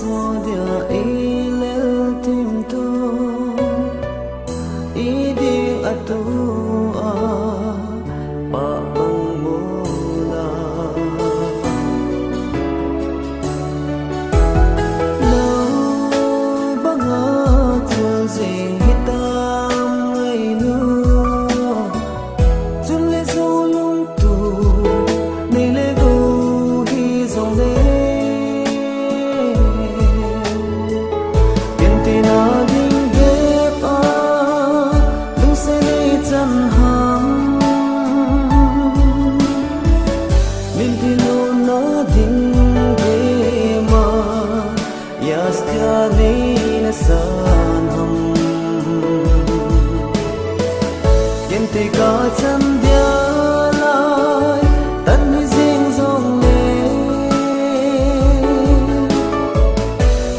so dia ilel tim to iding atua pa pangmula lâu banga chul jing hitam ngai nu chul le zo lung tu nei le go hi zong le san hum yen te ka chan dia lai tan ni jing zong le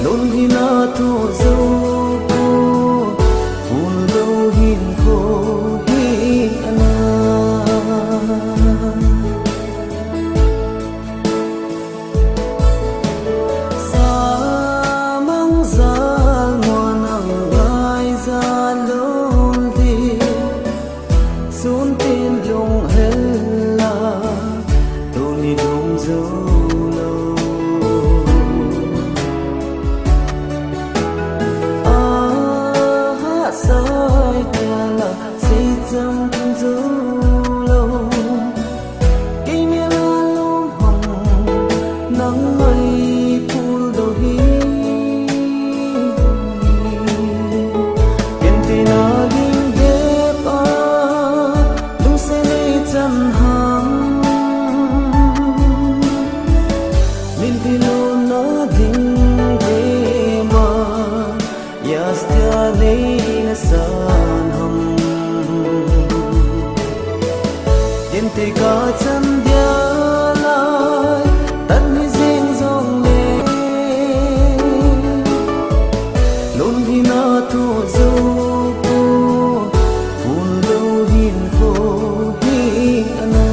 lon hi na tu zo ko phun lo hin ko hi ana sun tin lung hella tu ni dum zo lo ha sai ta la si cham zo lo ki mi la lum hong nang mai phul do hi ken ti na san hum yen te ka chan dia lai tan ni jing zong le lon hi na tu zo ko phun lo hin ko hi ana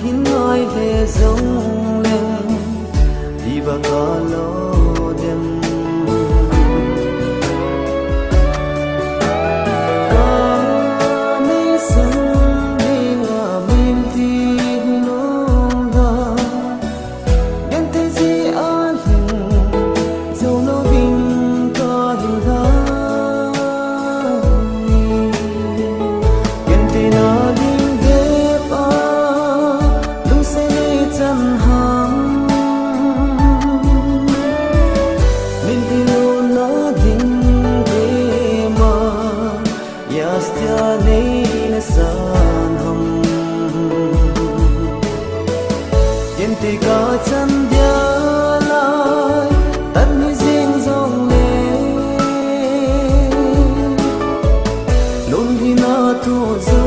hin nói về giống lên đi và có lô đêm có mấy sân đi ngả bên thì nông đà đến thế gì an hình dẫu nó bình có hình thái đến thế nào đi chân hăng min tilo na din de ma yastya nei na san hum yen te ka chan dia lai tan ni jing zong le lon hi na tu zo